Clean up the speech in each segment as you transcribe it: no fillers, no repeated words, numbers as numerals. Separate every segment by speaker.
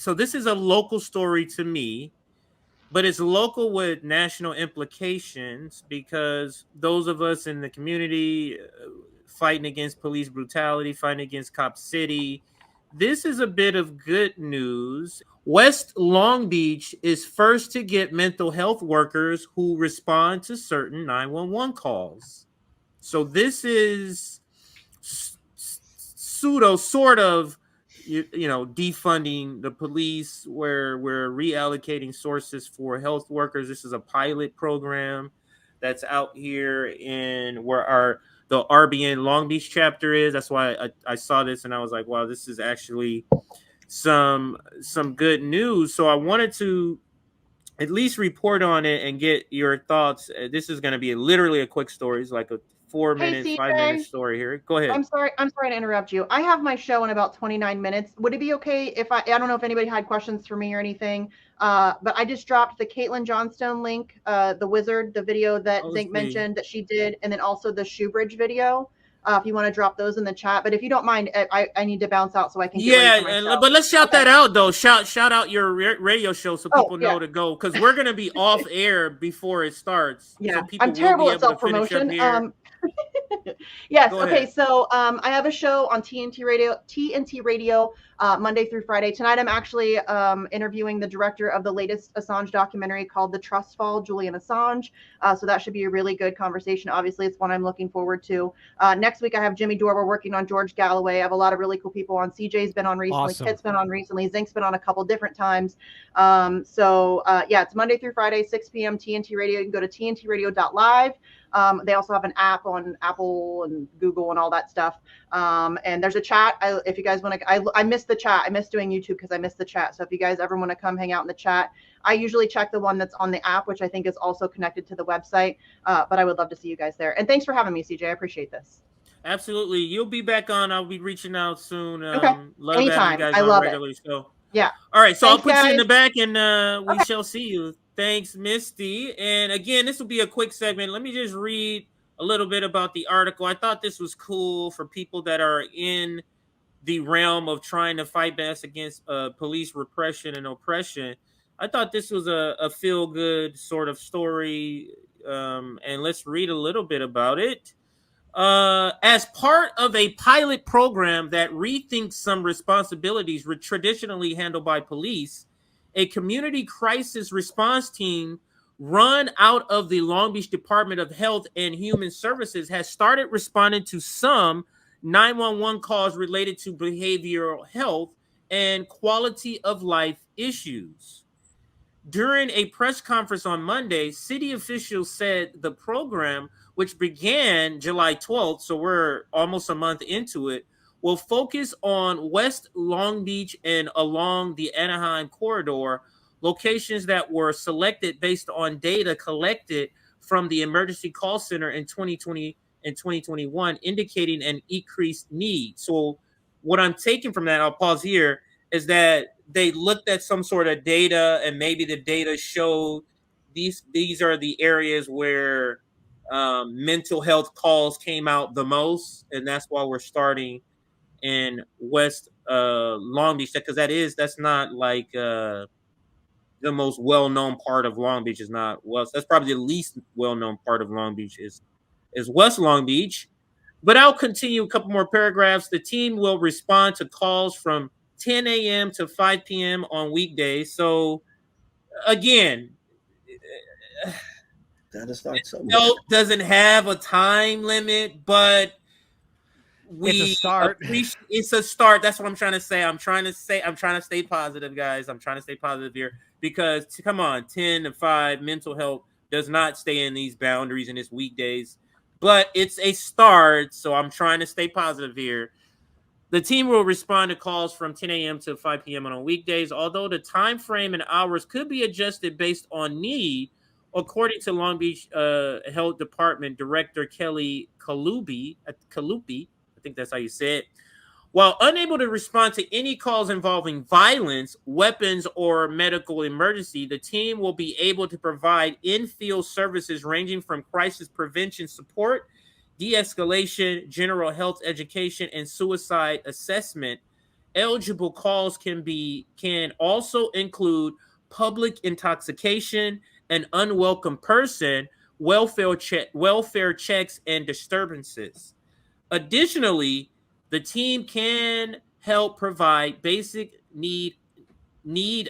Speaker 1: so this is a local story to me, but it's local with national implications because those of us in the community fighting against police brutality, fighting against Cop City, this is a bit of good news. West Long Beach is first to get mental health workers who respond to certain 911 calls. So this is sort of defunding the police, where we're reallocating sources for health workers. This is a pilot program that's out here in where the RBN Long Beach chapter is. That's why I saw this and I was like, wow, this is actually some good news. So I wanted to at least report on it and get your thoughts. This is going to be literally a quick story. It's like a 4-minute,
Speaker 2: Hey,
Speaker 1: 5-minute
Speaker 2: CJ.
Speaker 1: story here. Go ahead.
Speaker 2: I'm sorry to interrupt you. I have my show in about 29 minutes. Would it be okay if I don't know if anybody had questions for me or anything, but I just dropped the Caitlin Johnstone link, the wizard, the video that Zink mentioned that she did, and then also the Shoebridge video. If you want to drop those in the chat, but if you don't mind, I need to bounce out so I can get ready for my show.
Speaker 1: But let's shout that out though. Shout out your radio show so people know to go, because we're gonna be off air before it starts.
Speaker 2: Yeah,
Speaker 1: so people
Speaker 2: I'm terrible
Speaker 1: will be
Speaker 2: at
Speaker 1: able to finish up
Speaker 2: self-promotion.
Speaker 1: here.
Speaker 2: Yes. Okay. So I have a show on TNT Radio, Monday through Friday. Tonight I'm actually interviewing the director of the latest Assange documentary called The Trust Fall, Julian Assange. So that should be a really good conversation. Obviously, it's one I'm looking forward to. Next week I have Jimmy Dore. We're working on George Galloway. I have a lot of really cool people on. CJ's been on recently.
Speaker 3: Awesome.
Speaker 2: Kit's been on recently. Zink's been on a couple different times. It's Monday through Friday, 6 p.m. TNT Radio. You can go to tntradio.live. They also have an app on Apple and Google and all that stuff. And there's a chat. If you guys want to, I missed the chat. I missed doing YouTube because I missed the chat. So if you guys ever want to come hang out in the chat, I usually check the one that's on the app, which I think is also connected to the website. But I would love to see you guys there. And thanks for having me, CJ. I appreciate this.
Speaker 1: Absolutely. You'll be back on. I'll be reaching out soon.
Speaker 2: Okay.
Speaker 1: Love
Speaker 2: Anytime.
Speaker 1: having you guys
Speaker 2: I
Speaker 1: on
Speaker 2: love
Speaker 1: regularly.
Speaker 2: it.
Speaker 1: So
Speaker 2: yeah.
Speaker 1: All right. So
Speaker 2: Thanks,
Speaker 1: I'll put you in
Speaker 2: guys.
Speaker 1: the back and we shall see you. Thanks, Misty. And again, this will be a quick segment. Let me just read a little bit about the article. I thought this was cool for people that are in the realm of trying to fight back against police repression and oppression. I thought this was a feel-good sort of story, and let's read a little bit about it. As part of a pilot program that rethinks some responsibilities traditionally handled by police, a community crisis response team run out of the Long Beach Department of Health and Human Services has started responding to some 911 calls related to behavioral health and quality of life issues. During a press conference on Monday, city officials said the program, which began July 12th, so we're almost a month into it, will focus on West Long Beach and along the Anaheim corridor, locations that were selected based on data collected from the emergency call center in 2020 and 2021, indicating an increased need. So what I'm taking from that, I'll pause here, is that they looked at some sort of data, and maybe the data showed these are the areas where mental health calls came out the most, and that's why we're starting in West Long Beach, because that's not like the most well-known part of Long Beach. Is not West. That's probably the least well-known part of Long Beach is West Long Beach. But I'll continue a couple more paragraphs. The team will respond to calls from 10 a.m. to 5 p.m. on weekdays. So again, doesn't have a time limit, but
Speaker 3: it's a start.
Speaker 1: It's a start. That's what I'm trying to say. I'm trying to stay positive, guys. I'm trying to stay positive here because come on, 10 to 5 mental health does not stay in these boundaries and it's weekdays, but it's a start. So I'm trying to stay positive here. The team will respond to calls from 10 a.m. to 5 p.m. on weekdays, although the time frame and hours could be adjusted based on need, according to Long Beach Health Department Director Kelly Kalupi. I think that's how you say it. While unable to respond to any calls involving violence, weapons, or medical emergency, the team will be able to provide in-field services ranging from crisis prevention support, de-escalation, general health education, and suicide assessment. Eligible calls can also include public intoxication, an unwelcome person, welfare checks, and disturbances. Additionally, the team can help provide basic need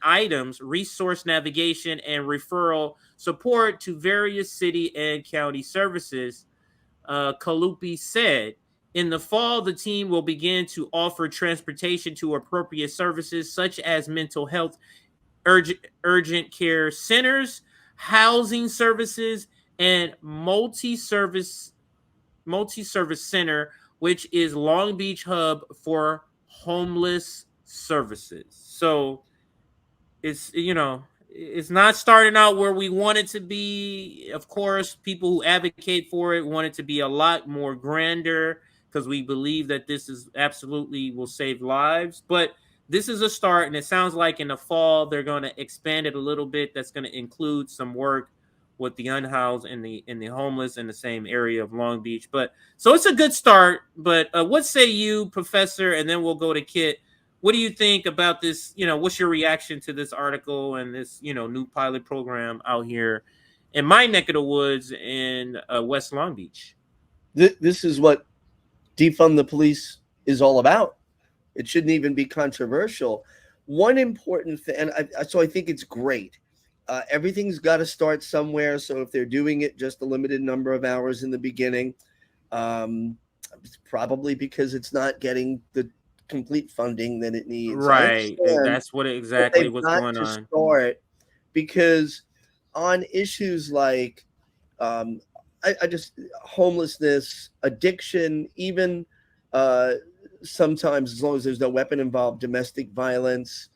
Speaker 1: items, resource navigation, and referral support to various city and county services. Kalupi said. In the fall, the team will begin to offer transportation to appropriate services such as mental health urgent care centers, housing services, and multi-service center, which is Long Beach hub for homeless services. So it's not starting out where we want it to be. Of course, people who advocate for it want it to be a lot more grander because we believe that this is absolutely will save lives. But this is a start, and it sounds like in the fall they're going to expand it a little bit. That's going to include some work with the unhoused and the homeless in the same area of Long Beach. But so it's a good start. But what say you, Professor? And then we'll go to Kit. What do you think about this? What's your reaction to this article and this, new pilot program out here in my neck of the woods in West Long Beach?
Speaker 4: This is what defund the police is all about. It shouldn't even be controversial. One important thing, and so I think it's great. Everything's got to start somewhere. So if they're doing it just a limited number of hours in the beginning, it's probably because it's not getting the complete funding that it needs.
Speaker 1: Right. That's what exactly what's going on.
Speaker 4: Start because on issues like I just homelessness, addiction, even sometimes as long as there's no weapon involved, domestic violence,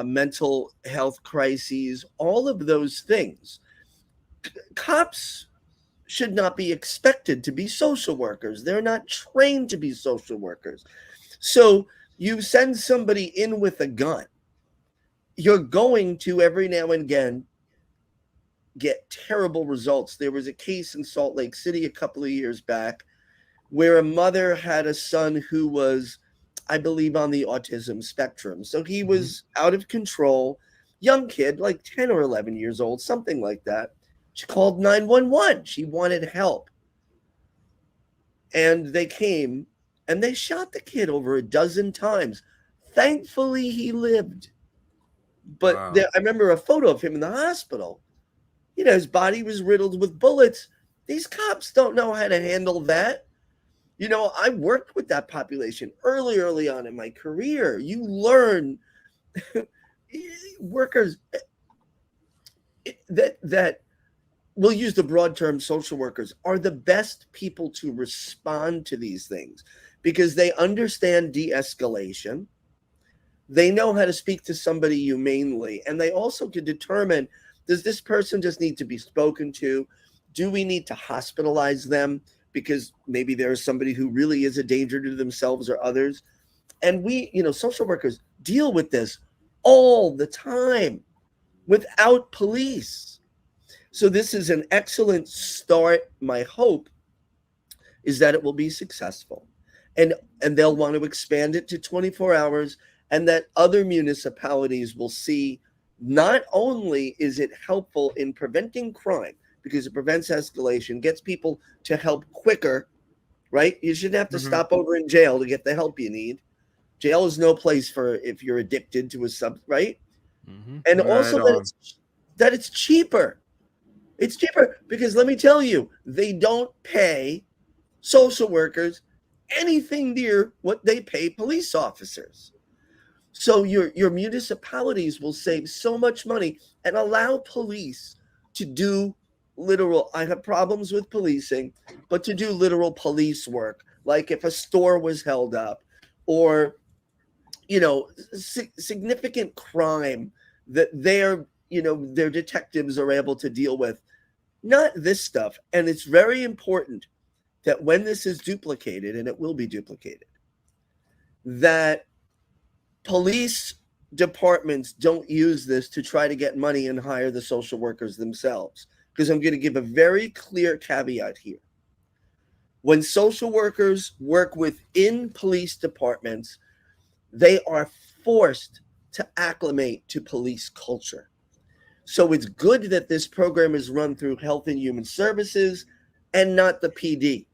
Speaker 4: mental health crises, all of those things. Cops should not be expected to be social workers. They're not trained to be social workers. So you send somebody in with a gun, you're going to every now and again get terrible results. There was a case in Salt Lake City a couple of years back where a mother had a son who was, I believe, on the autism spectrum. So he was out of control, young kid, like 10 or 11 years old, something like that. She called 911. She wanted help. And they came and they shot the kid over a dozen times. Thankfully, he lived. But
Speaker 1: wow.
Speaker 4: I remember a photo of him in the hospital. His body was riddled with bullets. These cops don't know how to handle that. I worked with that population early on in my career. You learn workers that we'll use the broad term social workers are the best people to respond to these things because they understand de-escalation. They know how to speak to somebody humanely, and they also can determine, does this person just need to be spoken to? Do we need to hospitalize them because maybe there's somebody who really is a danger to themselves or others? And we, social workers deal with this all the time without police. So this is an excellent start. My hope is that it will be successful and they'll want to expand it to 24 hours and that other municipalities will see not only is it helpful in preventing crime because it prevents escalation, gets people to help quicker, right? You shouldn't have to stop over in jail to get the help you need. Jail is no place for if you're addicted to a right? And
Speaker 1: Not
Speaker 4: also that it's cheaper. It's cheaper because let me tell you, they don't pay social workers anything near what they pay police officers. So your municipalities will save so much money and allow police to do literal, I have problems with policing, but to do literal police work, like if a store was held up or, significant crime that their detectives are able to deal with, not this stuff. And it's very important that when this is duplicated, and it will be duplicated, that police departments don't use this to try to get money and hire the social workers themselves. Because I'm going to give a very clear caveat here. When social workers work within police departments, they are forced to acclimate to police culture. So it's good that this program is run through Health and Human Services and not the PD,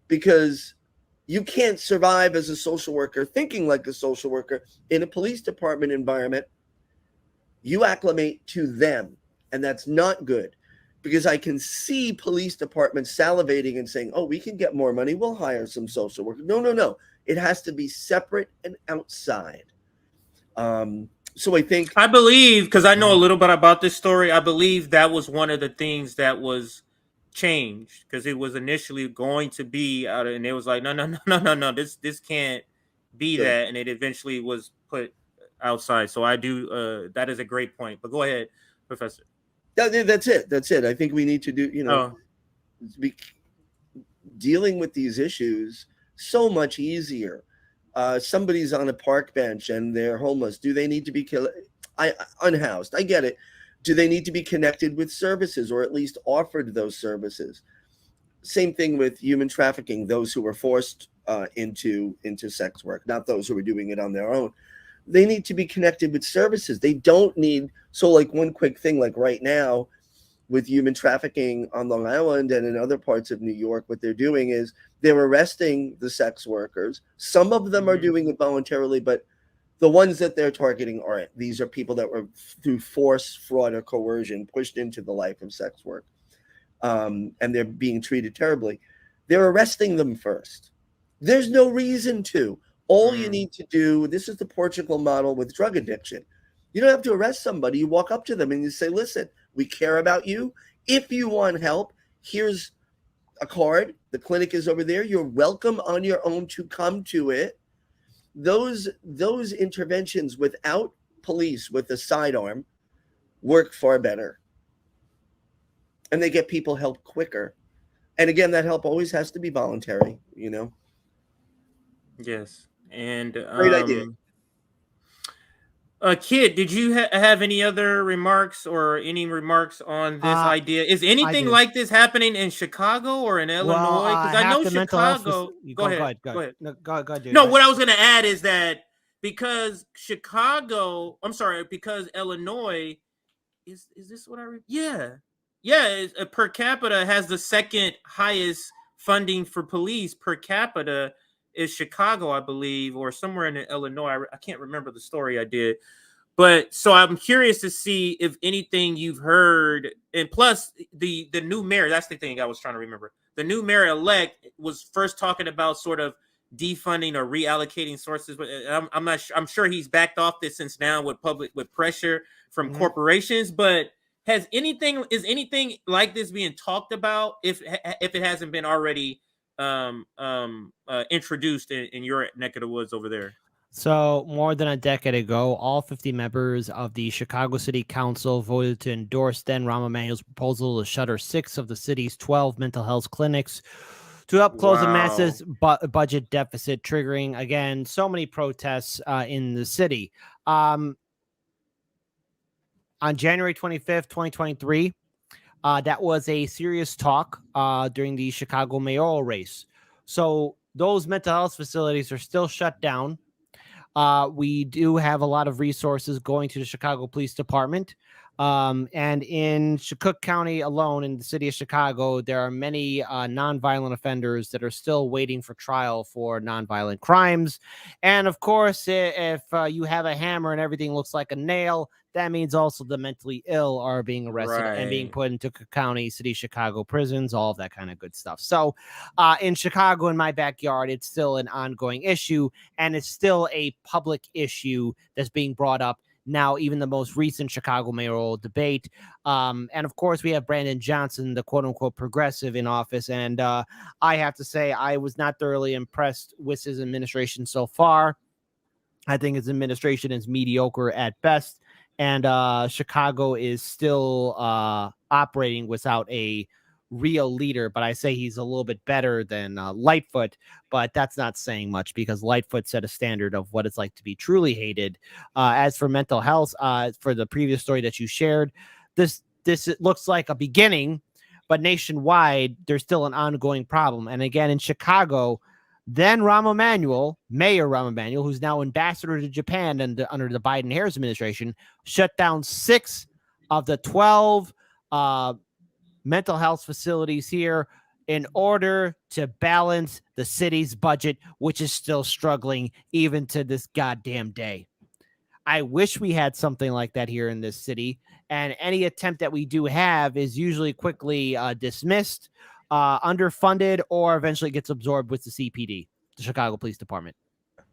Speaker 4: because you can't survive as a social worker thinking like a social worker in a police department environment. You acclimate to them, and that's not good, because I can see police departments salivating and saying, oh, we can get more money, we'll hire some social workers. No. It has to be separate and outside. So I
Speaker 1: believe, because I know a little bit about this story, I believe that was one of the things that was changed, because it was initially going to be out of, and it was like, no, this can't be
Speaker 4: Good.
Speaker 1: that, and it eventually was put outside. So I do, that is a great point. But go ahead, Professor.
Speaker 4: That's it. I think we need to do, be dealing with these issues so much easier. Somebody's on a park bench and they're homeless. Do they need to be unhoused? I get it. Do they need to be connected with services, or at least offered those services? Same thing with human trafficking, those who were forced into sex work, not those who were doing it on their own. They need to be connected with services. They don't need, so like one quick thing, like right now with human trafficking on Long Island and in other parts of New York, what they're doing is they're arresting the sex workers. Some of them are doing it voluntarily, but the ones that they're targeting aren't. These are people that were through force, fraud, or coercion pushed into the life of sex work. And they're being treated terribly. They're arresting them first. There's no reason to. All you need to do, this is the Portugal model with drug addiction. You don't have to arrest somebody. You walk up to them and you say, listen, we care about you. If you want help, here's a card. The clinic is over there. You're welcome on your own to come to it. Those interventions without police with a sidearm work far better. And they get people help quicker. And again, that help always has to be voluntary,
Speaker 1: Yes. And
Speaker 4: great idea.
Speaker 1: Kid, did you have any other remarks or any remarks on this idea? Is anything like this happening in Chicago or in Illinois? Because I know Chicago. Go ahead.
Speaker 3: No, go ahead, dude.
Speaker 1: No, what I was going to add is that because Illinois is this what I read? Yeah. Per capita has the second highest funding for police per capita. Is Chicago, I believe, or somewhere in Illinois. I can't remember the story I did. But so I'm curious to see if anything you've heard. And plus, the new mayor, that's the thing I was trying to remember. The new mayor-elect was first talking about sort of defunding or reallocating sources. But I'm not sure. I'm sure he's backed off this since now with pressure from corporations. But is anything like this being talked about if it hasn't been already introduced in your neck of the woods over there?
Speaker 3: So more than a decade ago, all 50 members of the Chicago City Council voted to endorse then Rahm Emanuel's proposal to shutter 6 of the city's 12 mental health clinics to help close a massive budget deficit, triggering, again, so many protests in the city. On January 25th, 2023, that was a serious talk during the Chicago mayoral race. So those mental health facilities are still shut down. We do have a lot of resources going to the Chicago Police Department. And in Cook County alone, in the city of Chicago, there are many nonviolent offenders that are still waiting for trial for nonviolent crimes. And of course, if you have a hammer and everything looks like a nail, that means also the mentally ill are being arrested and being put into Cook County, city of Chicago prisons, all of that kind of good stuff. So in Chicago, in my backyard, it's still an ongoing issue, and it's still a public issue that's being brought up now, even the most recent Chicago mayoral debate. And of course, we have Brandon Johnson, the quote unquote progressive, in office. And I have to say, I was not thoroughly impressed with his administration so far. I think his administration is mediocre at best. And Chicago is still operating without a real leader, but I say he's a little bit better than Lightfoot, but that's not saying much because Lightfoot set a standard of what it's like to be truly hated. As for mental health, for the previous story that you shared, this it looks like a beginning, but nationwide, there's still an ongoing problem. And again, in Chicago, Then Rahm Emanuel, Mayor Rahm Emanuel, who's now ambassador to Japan and under the Biden-Harris administration, shut down 6 of the 12 mental health facilities here in order to balance the city's budget, which is still struggling even to this goddamn day. I wish we had something like that here in this city, and any attempt that we do have is usually quickly dismissed, underfunded, or eventually gets absorbed with the CPD, the Chicago Police Department.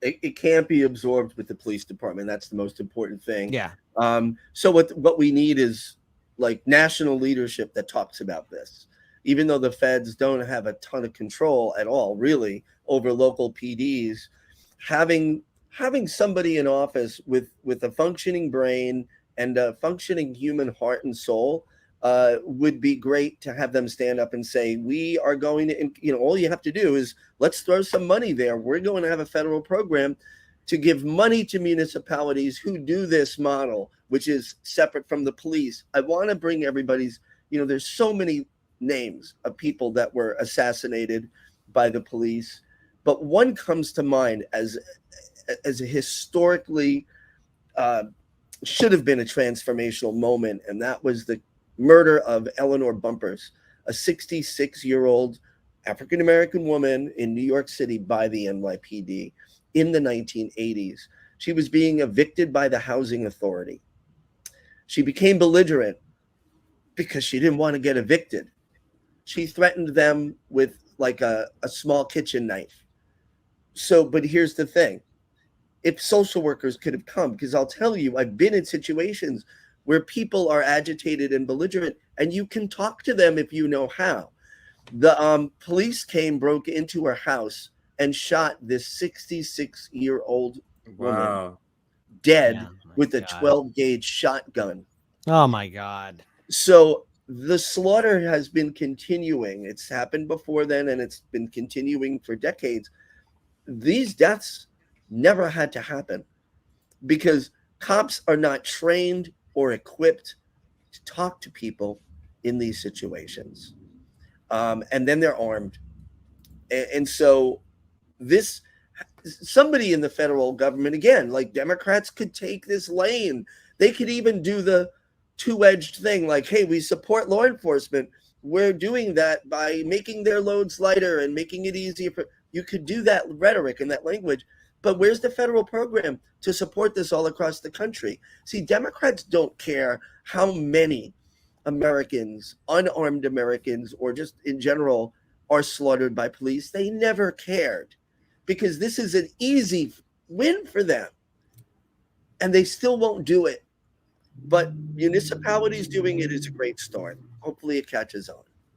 Speaker 4: It can't be absorbed with the police department. That's the most important thing.
Speaker 3: Yeah.
Speaker 4: So what we need is like national leadership that talks about this, even though the feds don't have a ton of control at all, really, over local PDs. Having somebody in office with a functioning brain and a functioning human heart and soul would be great to have them stand up and say, we are going to, all you have to do is let's throw some money there. We're going to have a federal program to give money to municipalities who do this model, which is separate from the police. I want to bring everybody's, there's so many names of people that were assassinated by the police, but one comes to mind as a historically should have been a transformational moment, and that was the murder of Eleanor Bumpers, a 66-year-old African-American woman in New York City by the NYPD in the 1980s. She was being evicted by the housing authority. She became belligerent because she didn't want to get evicted. She threatened them with like a small kitchen knife. So, but here's the thing. If social workers could have come, because I'll tell you, I've been in situations where people are agitated and belligerent, and you can talk to them if you know how. The police broke into her house and shot this 66-year-old woman dead with a 12-gauge shotgun.
Speaker 3: Oh, my God.
Speaker 4: So the slaughter has been continuing. It's happened before then, and it's been continuing for decades. These deaths never had to happen because cops are not trained or equipped to talk to people in these situations. And then they're armed. And so somebody in the federal government, again, like Democrats could take this lane. They could even do the two-edged thing, like, hey, we support law enforcement. We're doing that by making their loads lighter and making it easier for, you could do that rhetoric and that language. But where's the federal program to support this all across the country? See, Democrats don't care how many Americans, unarmed Americans, or just in general, are slaughtered by police. They never cared because this is an easy win for them. And they still won't do it. But municipalities doing it is a great start. Hopefully it catches on.